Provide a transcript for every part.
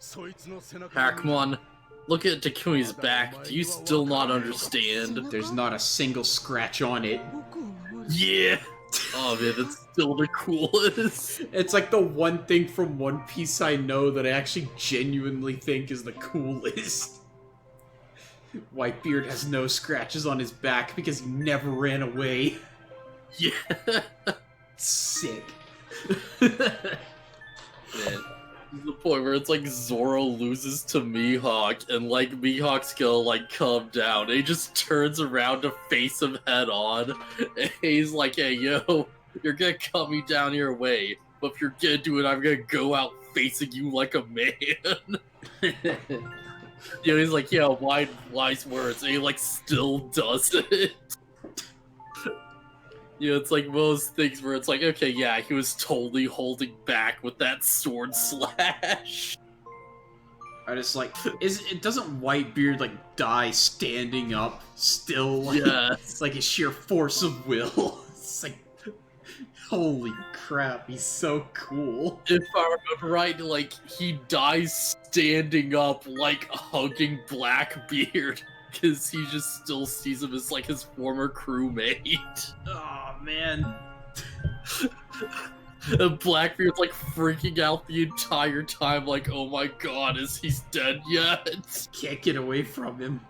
Hackmon, look at Takumi's back. Do you still not understand? There's not a single scratch on it. Yeah! Oh man, that's still the coolest. It's like the one thing from One Piece I know that I actually genuinely think is the coolest. Whitebeard has no scratches on his back because he never ran away. Yeah. Sick. Man. The point where it's like Zoro loses to Mihawk, and like Mihawk's gonna like come down, and he just turns around to face him head on, and he's like, "Hey, yo, you're gonna cut me down your way, but if you're gonna do it, I'm gonna go out facing you like a man." You know, he's like, "Yeah, wise words," and he like still does it. You know, it's like most things where it's like, okay, yeah, he was totally holding back with that sword slash. I just like, doesn't Whitebeard like die standing up still? Like, Yes. It's like a sheer force of will. It's like, holy crap, he's so cool. If I remember right, like, he dies standing up, like, hugging Blackbeard, because he just still sees him as, like, his former crewmate. Oh, man. And Blackbeard's, like, freaking out the entire time, like, oh my god, is he dead yet? Can't get away from him.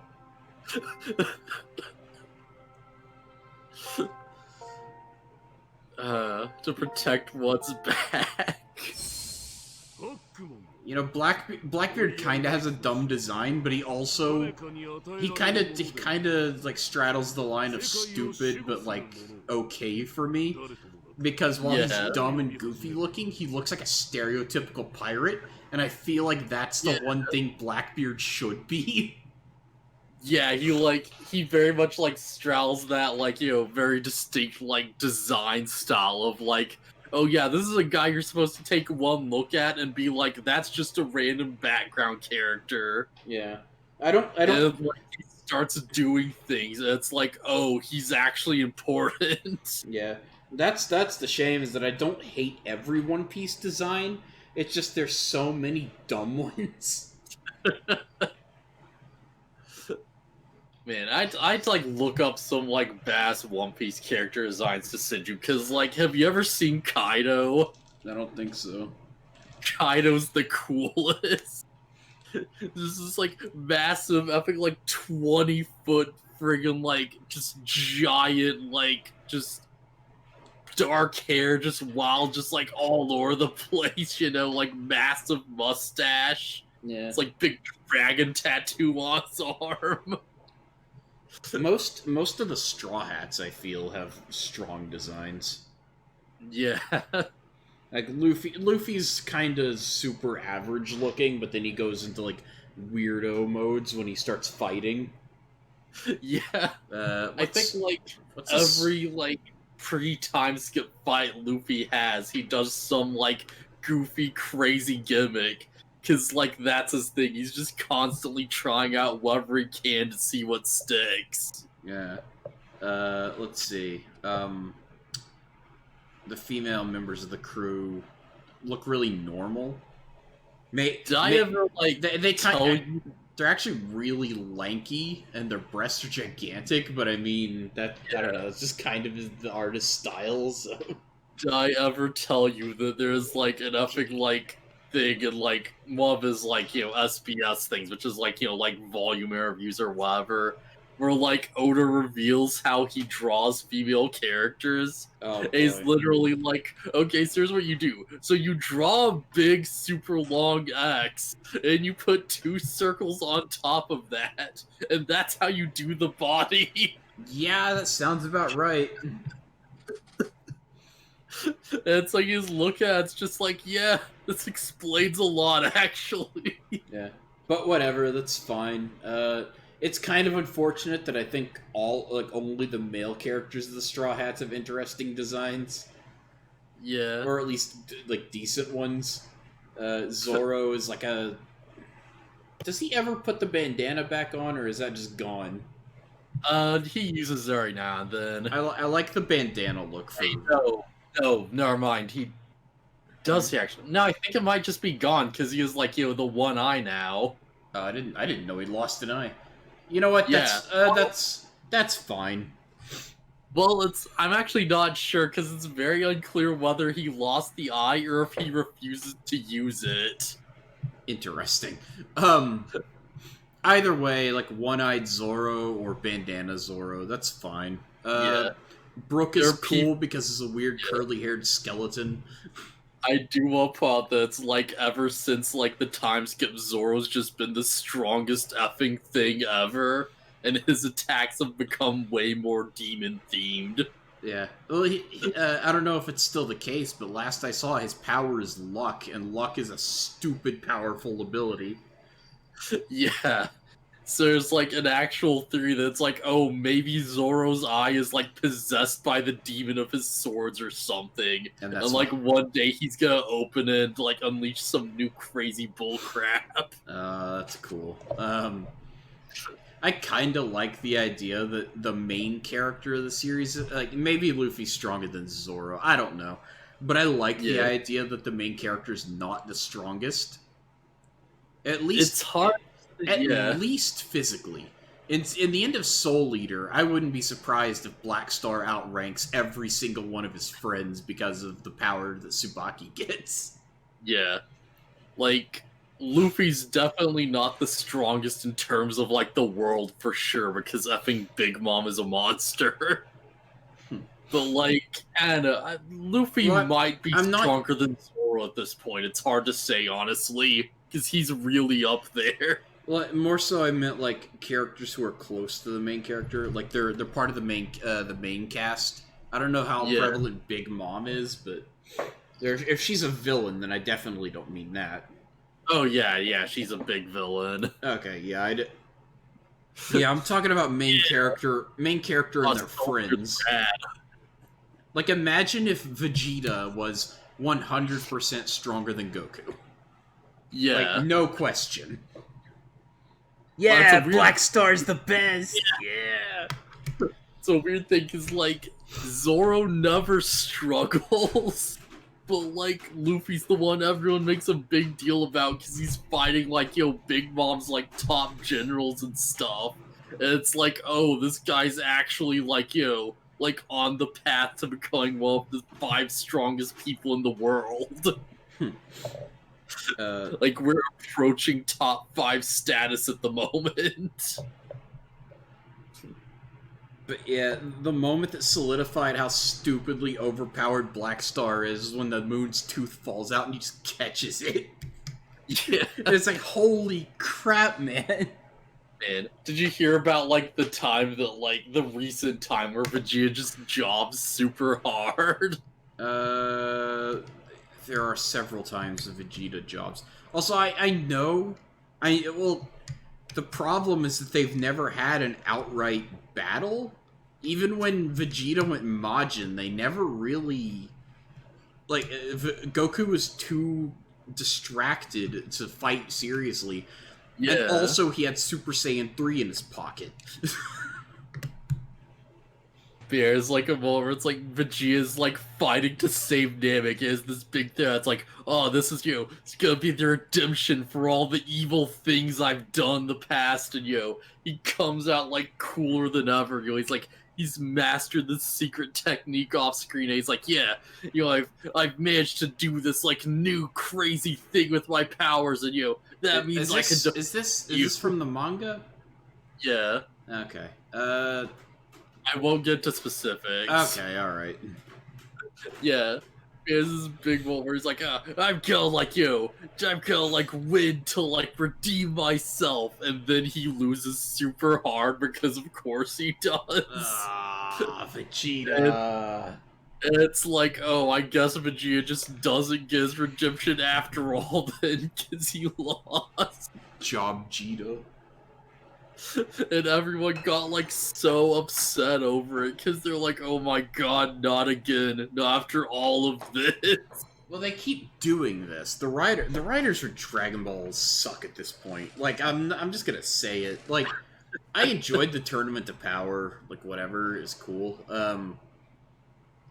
To protect one's back. You know, Blackbeard kind of has a dumb design, but he also he kind of like straddles the line of stupid but like okay for me, because while he's dumb and goofy looking, he looks like a stereotypical pirate, and I feel like that's the one thing Blackbeard should be. Yeah, he very much, like, straddles that, like, you know, very distinct, like, design style of, like, oh yeah, this is a guy you're supposed to take one look at and be like, that's just a random background character. Yeah. I don't... And, like, he starts doing things, and it's like, oh, he's actually important. Yeah. That's the shame, is that I don't hate every One Piece design, it's just there's so many dumb ones. Man, I'd like look up some like badass One Piece character designs to send you, because like, have you ever seen Kaido? I don't think so. Kaido's the coolest. This is like massive, epic, like 20-foot friggin' like just giant, like just dark hair, just wild, just like all over the place, you know, like massive mustache. Yeah. It's like big dragon tattoo on his arm. Most of the Straw Hats, I feel, have strong designs. Yeah. Like, Luffy's kind of super average looking, but then he goes into, like, weirdo modes when he starts fighting. Yeah. I think, like, every, like, pre-time skip fight Luffy has, he does some, like, goofy, crazy gimmick. Because, like, that's his thing. He's just constantly trying out whatever he can to see what sticks. Yeah. Let's see. The female members of the crew look really normal. Did I ever, like, they're actually really lanky, and their breasts are gigantic, but I mean, I don't know, it's just kind of the artist's style, so... Did I ever tell you that there's, like, an epic, like, thing in, like, one of his, like, you know, SBS things, which is, like, you know, like, volume interviews or whatever, where, like, Oda reveals how he draws female characters. Oh, and he's literally like, okay, so here's what you do. So you draw a big, super long X, and you put 2 circles on top of that, and that's how you do the body. Yeah, that sounds about right. And it's like, his look at it's just like, yeah, this explains a lot, actually. Yeah. But whatever, that's fine. It's kind of unfortunate that I think only the male characters of the Straw Hats have interesting designs. Yeah. Or at least, like, decent ones. Zoro is like a... Does he ever put the bandana back on, or is that just gone? He uses it every now and then. I like the bandana look for... Hey, no, never mind. Does he actually? No, I think it might just be gone because he has like the one eye now. I didn't know he lost an eye. You know what? Yeah. That's fine. Well, I'm actually not sure because it's very unclear whether he lost the eye or if he refuses to use it. Interesting. Either way, like One-Eyed Zoro or Bandana Zoro, that's fine. Yeah. Brook is cool because he's a weird curly-haired skeleton. I do want to point out that it's like ever since like the time skip, Zoro's just been the strongest effing thing ever, and his attacks have become way more demon themed. Yeah. Well, I don't know if it's still the case, but last I saw, his power is luck, and luck is a stupid powerful ability. Yeah. So there's like an actual theory that's like, oh, maybe Zoro's eye is like possessed by the demon of his swords or something. And like one day he's gonna open it and like unleash some new crazy bullcrap. That's cool. I kind of like the idea that the main character of the series, like maybe Luffy's stronger than Zoro, I don't know. But I like the idea that the main character is not the strongest. At least it's hard. At least physically. In the end of Soul Eater, I wouldn't be surprised if Black Star outranks every single one of his friends because of the power that Tsubaki gets. Yeah. Like, Luffy's definitely not the strongest in terms of, like, the world for sure, because effing Big Mom is a monster. But, like, I don't know, Luffy might be stronger than Zoro at this point. It's hard to say, honestly, because he's really up there. Well, more so I meant, like, characters who are close to the main character. Like, they're part of the main cast. I don't know how prevalent Big Mom is, but if she's a villain, then I definitely don't mean that. Oh, yeah, she's a big villain. Okay, yeah, yeah, I'm talking about main character and their friends. Like, imagine if Vegeta was 100% stronger than Goku. Yeah. Like, no question. Yeah, Black Star's the best! Yeah! It's a weird thing, because, like, Zoro never struggles, but, like, Luffy's the one everyone makes a big deal about, because he's fighting, like, Big Mom's, like, top generals and stuff. And it's like, oh, this guy's actually, like, like, on the path to becoming one of the 5 strongest people in the world. Like, we're approaching top 5 status at the moment. But yeah, the moment that solidified how stupidly overpowered Black Star is when the moon's tooth falls out and he just catches it. Yeah. And it's like, holy crap, man. Man, did you hear about, like, the time that, like, the recent time where Vegeta just jobs super hard? There are several times the Vegeta jobs. Also, I know... Well, the problem is that they've never had an outright battle. Even when Vegeta went Majin, they never really... Like, Goku was too distracted to fight seriously. Yeah. And also, he had Super Saiyan 3 in his pocket. There's like a moment where it's like Vegeta's like fighting to save Namek. He has this big thing. It's like, oh, this is it's gonna be the redemption for all the evil things I've done in the past. And he comes out like cooler than ever. He's like, he's mastered this secret technique off screen. And he's like, yeah, I've managed to do this like new crazy thing with my powers. And that means I can. Is this from the manga? Yeah. Okay. I won't get to specifics. Okay, alright. Yeah. There's this big one where he's like, I'm gonna like I'm gonna like win to like redeem myself, and then he loses super hard because of course he does. Vegeta. And it's like, oh, I guess Vegeta just doesn't get his redemption after all then, because he lost. Job Vegeta. And everyone got like so upset over it because they're like, oh my god, not again, not after all of this. Well, they keep doing this. The writers for Dragon Ball suck at this point. Like, I'm just gonna say it. Like, I enjoyed the Tournament of Power. Like, whatever is cool.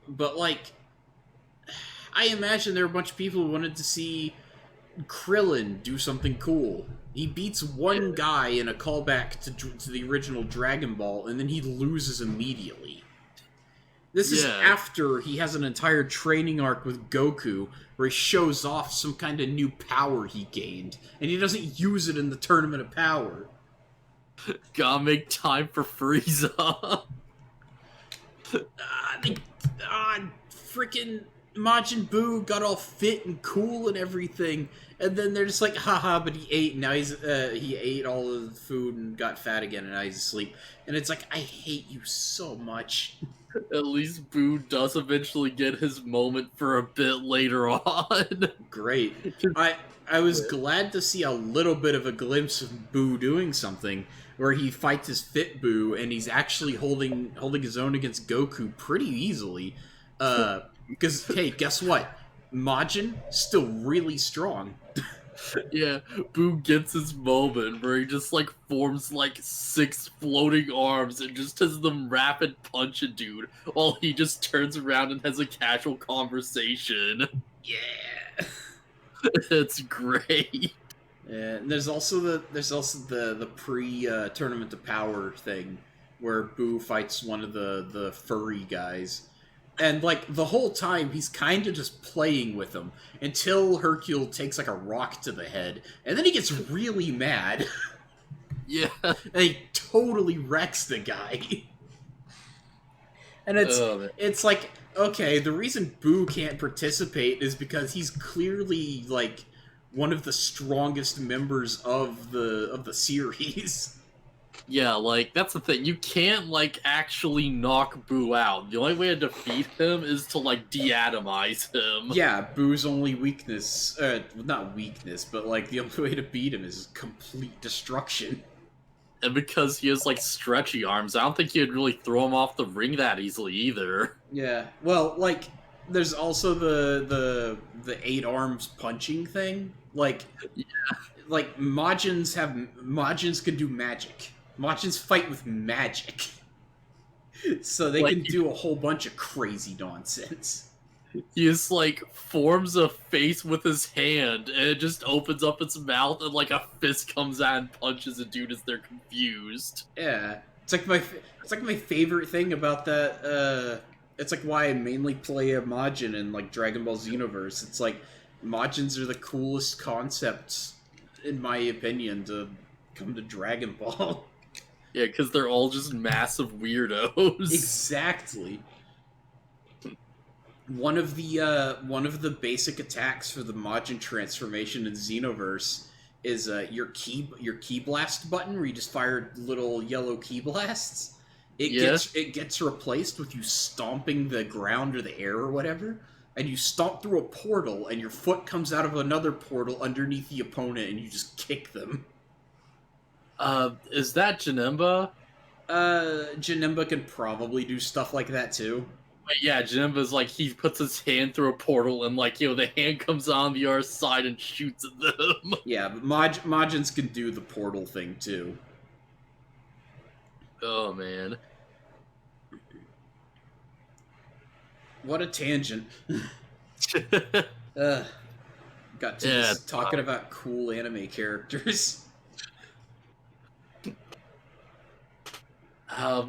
But like, I imagine there are a bunch of people who wanted to see Krillin do something cool. He beats one guy in a callback to the original Dragon Ball, and then he loses immediately. This is after he has an entire training arc with Goku, where he shows off some kind of new power he gained, and he doesn't use it in the Tournament of Power. Gotta make time for Frieza. Freaking Majin Buu got all fit and cool and everything, and then they're just like, haha, but he ate, and now he ate all of the food and got fat again, and now he's asleep. And it's like, I hate you so much. At least Boo does eventually get his moment for a bit later on. Great. I was glad to see a little bit of a glimpse of Boo doing something, where he fights his fit Boo, and he's actually holding his own against Goku pretty easily. Because, hey, guess what? Majin, still really strong. Yeah, Boo gets his moment where he just, like, forms, like, 6 floating arms and just has them rapid punch a dude while he just turns around and has a casual conversation. Yeah. It's great. Yeah, and there's also the pre-Tournament of Power thing where Boo fights one of the furry guys. And, like, the whole time, he's kind of just playing with him until Hercule takes, like, a rock to the head. And then he gets really mad. Yeah. And he totally wrecks the guy. And it's like, okay, the reason Boo can't participate is because he's clearly, like, one of the strongest members of the series. Yeah, like, that's the thing. You can't, like, actually knock Boo out. The only way to defeat him is to, like, de-atomize him. Yeah, Boo's only weakness, not weakness, but, like, the only way to beat him is complete destruction. And because he has, like, stretchy arms, I don't think you'd really throw him off the ring that easily either. Yeah, well, like, there's also the 8 arms punching thing. Like, yeah. Like, Majins can do magic. Majins fight with magic. So they can do a whole bunch of crazy nonsense. He just, like, forms a face with his hand, and it just opens up its mouth, and, like, a fist comes out and punches a dude as they're confused. Yeah. It's like my favorite thing about that, it's like why I mainly play a Majin in, like, Dragon Ball Xenoverse. It's like, Majins are the coolest concepts, in my opinion, to come to Dragon Ball. Yeah, because they're all just massive weirdos. Exactly. One of the basic attacks for the Majin transformation in Xenoverse is your key blast button, where you just fire little yellow key blasts. It gets replaced with you stomping the ground or the air or whatever, and you stomp through a portal, and your foot comes out of another portal underneath the opponent, and you just kick them. Is that Janemba? Janemba can probably do stuff like that too. But yeah, Janemba's like, he puts his hand through a portal and, like, you know, the hand comes on the other side and shoots at them. Yeah, but Majins can do the portal thing too. Oh, man. What a tangent. Got to talking about cool anime characters.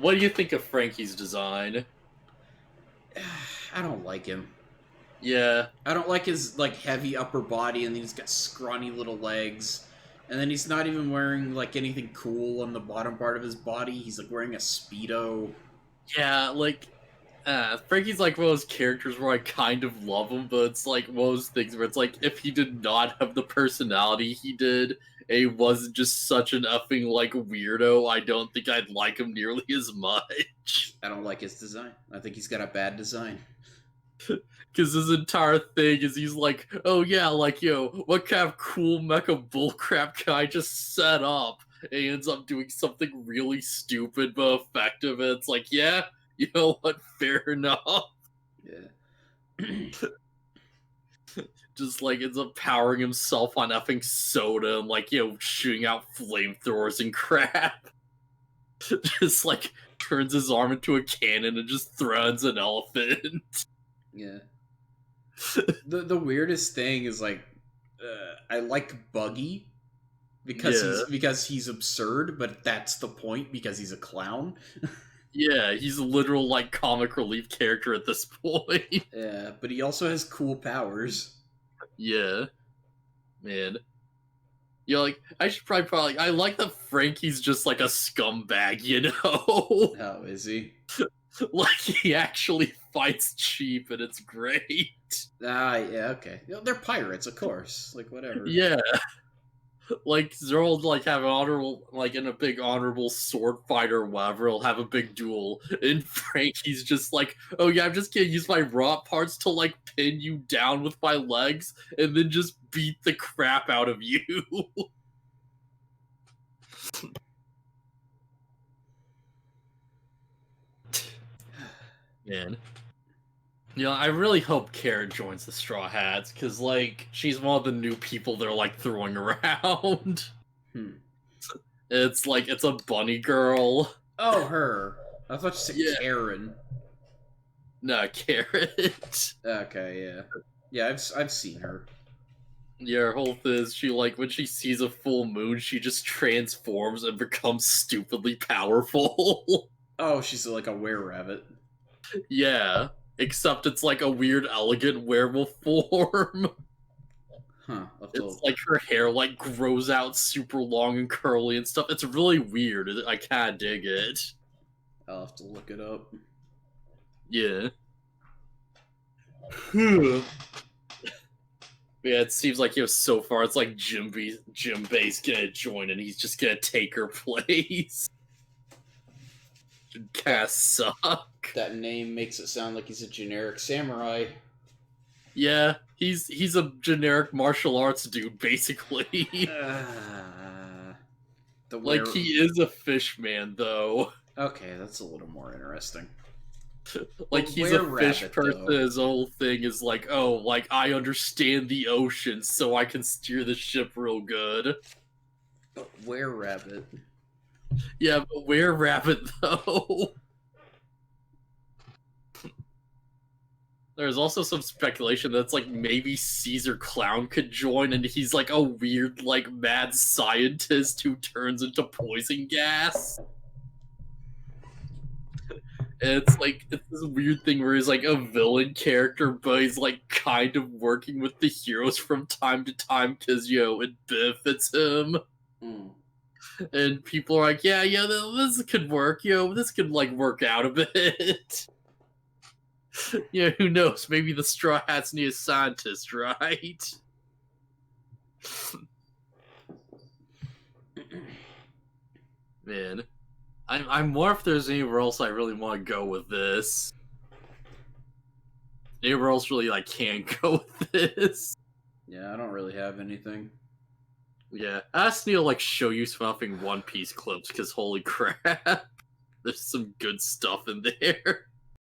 What do you think of Frankie's design? I don't like him. Yeah. I don't like his, like, heavy upper body, and then he's got scrawny little legs. And then he's not even wearing, like, anything cool on the bottom part of his body. He's, like, wearing a Speedo. Yeah, like, Frankie's, like, one of those characters where I kind of love him, but it's, like, one of those things where it's, like, if he did not have the personality he did, and he wasn't just such an effing, like, weirdo, I don't think I'd like him nearly as much. I don't like his design. I think he's got a bad design. Because his entire thing is he's like, oh yeah, like, yo, what kind of cool mecha bullcrap can I just set up? And he ends up doing something really stupid but effective, and it's like, yeah, you know what, fair enough. Yeah. Just, like, ends up powering himself on effing soda and, like, you know, shooting out flamethrowers and crap. Just, like, turns his arm into a cannon and just throws an elephant. Yeah. The weirdest thing is like, I like Buggy because he's absurd, but that's the point because he's a clown. Yeah, he's a literal like comic relief character at this point. Yeah, but he also has cool powers. Yeah, man. Yeah, like I should probably I like that Frankie's just like a scumbag, you know? Oh, is he? Like he actually fights cheap, and it's great. Ah, yeah, okay. You know, they're pirates, of course. Like, whatever. Yeah, like Zerl like have an honorable like in a big honorable sword fight or whatever. He'll have a big duel, and Frankie's just like, oh yeah, I'm just gonna use my raw parts to like pin you down with my legs, and then just beat the crap out of you. Man. You know, I really hope Kara joins the Straw Hats, because, like, she's one of the new people they're, like, throwing around. It's, like, it's a bunny girl. Oh, her. I thought you said Karen. No, Carrot. Okay, yeah. Yeah, I've seen her. Yeah, her whole thing is she, like, when she sees a full moon, she just transforms and becomes stupidly powerful. Oh, she's like a were-rabbit. Yeah. Except it's like a weird, elegant werewolf form. Huh. It's like her hair like grows out super long and curly and stuff. It's really weird. I can't dig it. I'll have to look it up. Yeah. Yeah, it seems like so far it's like Jim Bay's gonna join and he's just gonna take her place. Kinda suck. That name makes it sound like he's a generic samurai. Yeah, he's a generic martial arts dude, basically. Like, he is a fish man, though. Okay, that's a little more interesting. Like, he's a fish person, though. His whole thing is like, oh, like, I understand the ocean, so I can steer the ship real good. But were-rabbit. Yeah, but were-rabbit, though. There's also some speculation that's like maybe Caesar Clown could join, and he's like a weird, like, mad scientist who turns into poison gas. And it's like, it's this weird thing where he's like a villain character, but he's like kind of working with the heroes from time to time because, you know, it benefits him. And people are like, yeah, this could work, this could like work out a bit. Yeah, who knows? Maybe the Straw Hats need a scientist, right? Man. I'm more if there's anywhere else I really want to go with this. Anywhere else really I can go with this. Yeah, I don't really have anything. Yeah, I asked Neil like show you some fucking One Piece clips, because holy crap. There's some good stuff in there.